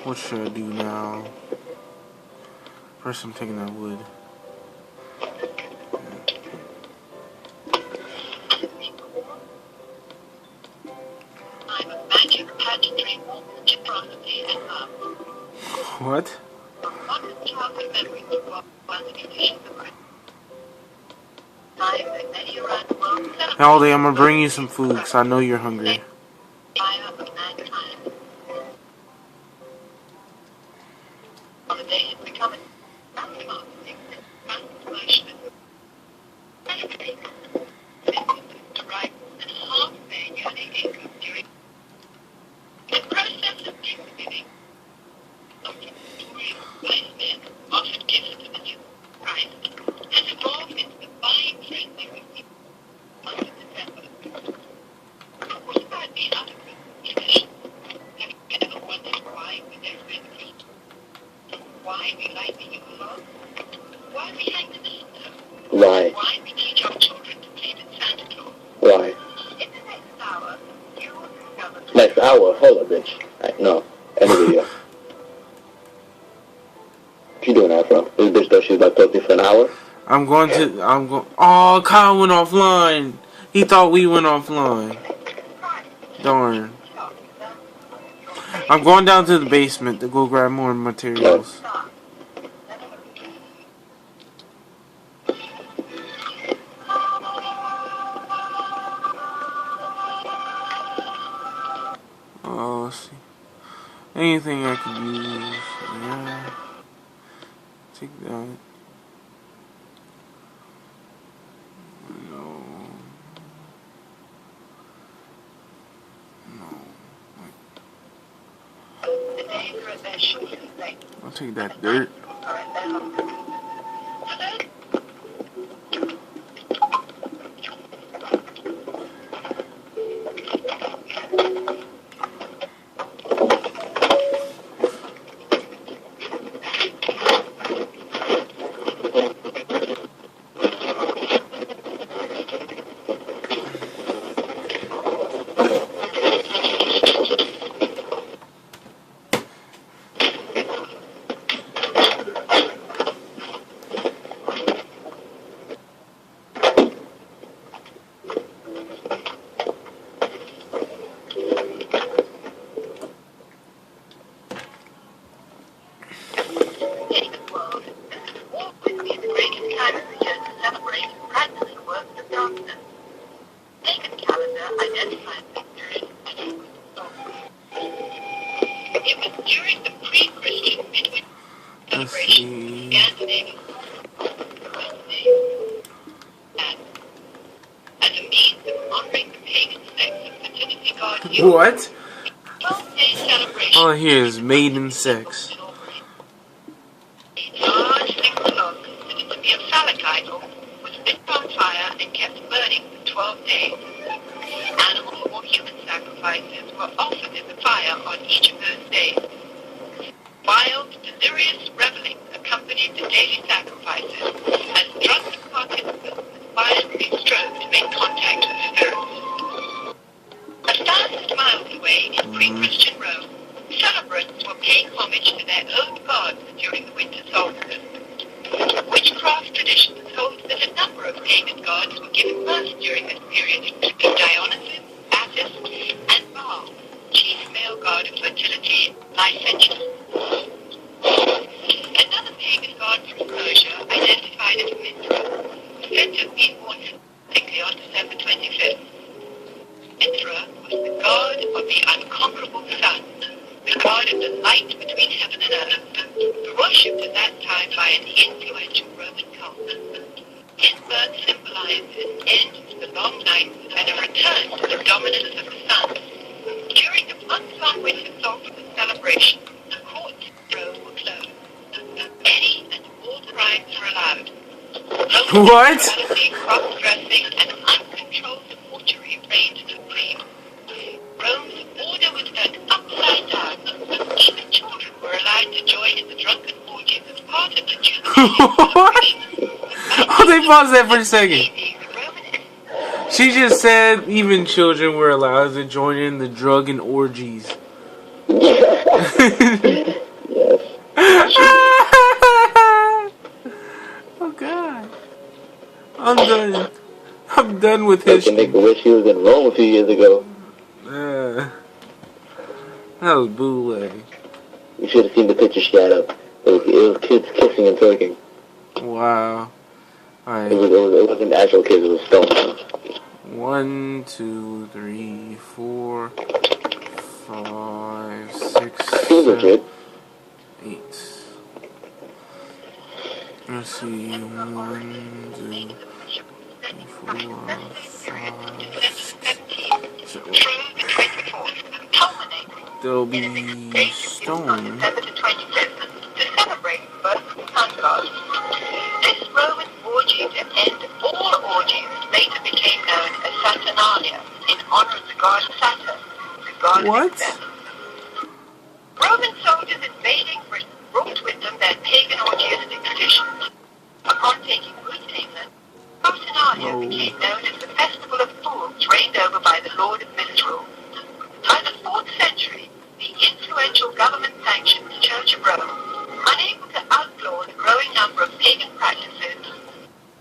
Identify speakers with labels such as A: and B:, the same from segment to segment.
A: What should I do now? First, I'm taking that wood. What? Aldi, I'm gonna bring you some food because I know you're hungry.
B: Why? Why? Next hour? Hold up, bitch. No. End of the video. What you doing, Afro? This bitch thought she was about to talk to you for an hour?
A: Oh, Kyle went offline. He thought we went offline. Darn. I'm going down to the basement to go grab more materials. Oh, let's see. Anything I could use. Yeah. Take that. No. I'll take that dirt. What? All I hear is maiden sex.
C: Large single log considered to be a phallic idol was lit on fire and kept burning for 12 days. Animal or human sacrifices were offered in the fire on each of those days. Wild, delirious reveling accompanied the daily sacrifices as drunken participants violently strove to make contact with spirits. 1,000 miles away in pre-Christian Rome, celebrants were paying homage to their own gods during the winter solstice. Witchcraft traditions hold that a number of pagan gods were given birth during this period, including Dionysus, Attis, and Baal, chief male god of fertility and licentiousness. Another pagan god from Persia, identified as Mithra, was said to have been born specifically on December 25th. Mithra was the god of the unconquerable sun, the god of the light between heaven and earth, worshipped at that time by an influential Roman cult. His birth symbolizes an end to the long nights and a return to the dominance of the sun. During the months-long winter solstice celebration, the courts in Rome were closed. Any and all crimes were allowed.
A: What?
C: Cross-dressing, and uncontrolled debauchery reigned supreme. Rome's order was turned upside down. Even children were allowed to join in the drunken orgies as part of the jubilation.
A: What? Oh, they paused that for a second. She just said even children were allowed to join in the drug and orgies.
B: Yes.
A: Oh God. I'm done. I'm done with
B: I can make
A: history.
B: a wish he was in Rome a few years ago.
A: That was bootleg.
B: You should have seen the picture she had up. It was kids kissing and twerking.
A: Wow.
B: It
A: Alright.
B: wasn't actual kids, it was stones.
A: 1, 2, 3, 4, 5, 6,
B: Seems
A: 7,
B: legit.
A: 8. Let's see. 1, 2, 4, 5, 6, 7. There'll be stone.
C: To celebrate the birth of the sun god. This Roman orgy to end all orgies later became known as Saturnalia in honor of the god Saturn, the god
A: What?
C: of success. Roman soldiers invading Britain brought with them their pagan orgiastic traditions. Upon taking root in England, Saturnalia became known as the festival of fools reigned over by the Lord of Misrule. By the 4th century, the influential government-sanctioned Church of Rome, unable to outlaw the growing number of pagan practices,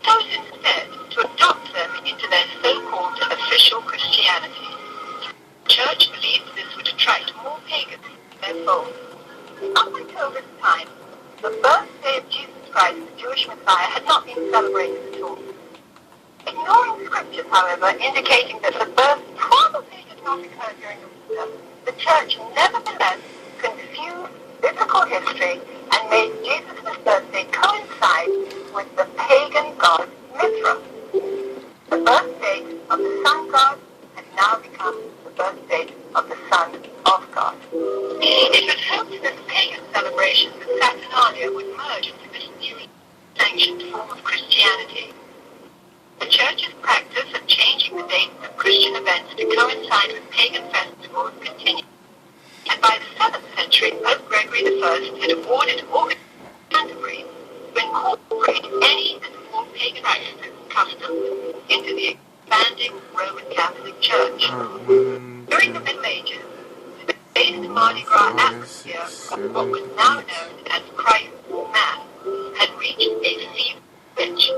C: chose instead to adopt them into their so-called official Christianity. The Church believed this would attract more pagans to their fold. Up until this time, the birthday of Jesus Christ, the Jewish Messiah, had not been celebrated at all. Ignoring scriptures, however, indicating that the birth probably did not occur during the winter, the Church nevertheless confused biblical history and made Jesus' birthday coincide with the pagan god Mithra. The birth date of the sun god has now become the birth date of the son of God. It was hoped that the pagan celebrations of Saturnalia would merge into this new sanctioned form of Christianity. The Church's practice of changing the dates of Christian events to coincide with pagan festivals continued. And by the 7th century, Pope Gregory I had ordered August Canterbury to incorporate any and all pagan practices and customs into the expanding Roman Catholic Church. During the Middle Ages, the based Mardi Gras atmosphere of what was now known as Christ's Mass had reached a fever pitch.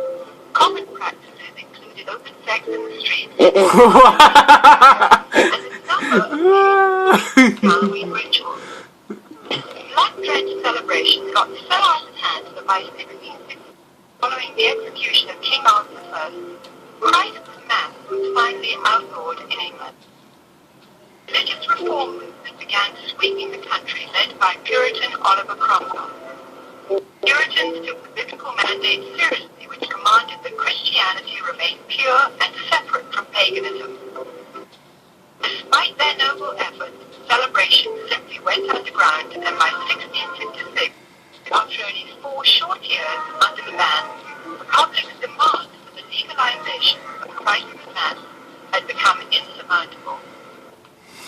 C: Common practices included open sex in the streets and a number of Halloween rituals. Blood-drenched celebrations got so out of hand that by 1660, following the execution of King Arthur I, Christ's Mass was finally outlawed in England. Religious reform movement began sweeping the country, led by Puritan Oliver Cromwell. Puritans took the biblical mandate seriously, which commanded that Christianity remain pure and separate from paganism. Despite their noble efforts, celebrations simply went underground, and by 1666, after only 4 short years under the ban, the public's demand for the legalization of Christ's Mass had become insurmountable.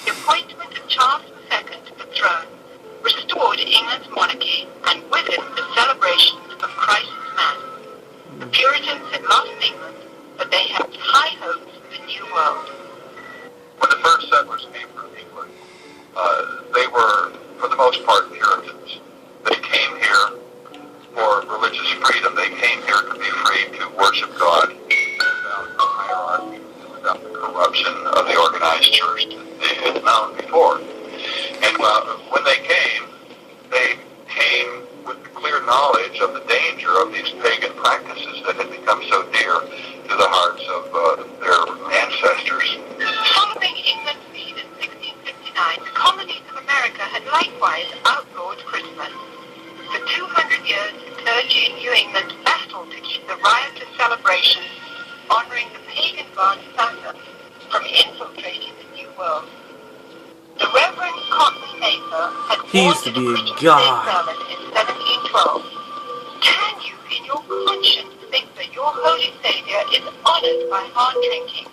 C: The appointment of Charles II to the throne restored England's monarchy, and with it the celebrations of Christ's Mass. The Puritans had lost England, but they had high hopes for the New World.
D: When the first settlers came from England, they were, for the most part, Puritans. They came here for religious freedom. They came here to be free to worship God without the hierarchy, without the corruption of the organized church that they had known before. And when they came with the clear knowledge of the danger of these pagan practices that had become so dear to the hearts of their ancestors.
C: Following England's defeat in 1659, the colonies of America had likewise outlawed Christmas. For 200 years, the clergy in New England battled to keep the riotous celebrations honoring the pagan god Saturn from infiltrating the New World. The Reverend Cotton Mather had
A: He used to be a god.
C: sermon in 1712. Can you, in your conscience, think that your Holy Savior is honored by hard drinking,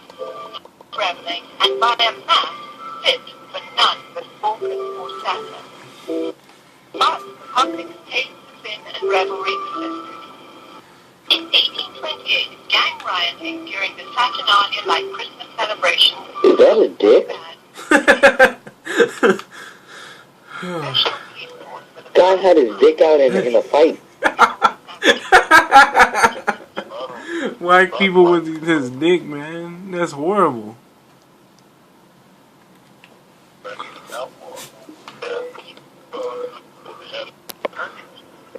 C: reveling, and by a mass fit for none but Orcus or Saturn? But the public's taste for sin and revelry persisted. In 1828, gang rioting during the Saturnalia-like Christmas celebrations
B: Is that a dick?
C: National
B: had his dick out in a fight.
A: Whack people with his dick, man. That's horrible.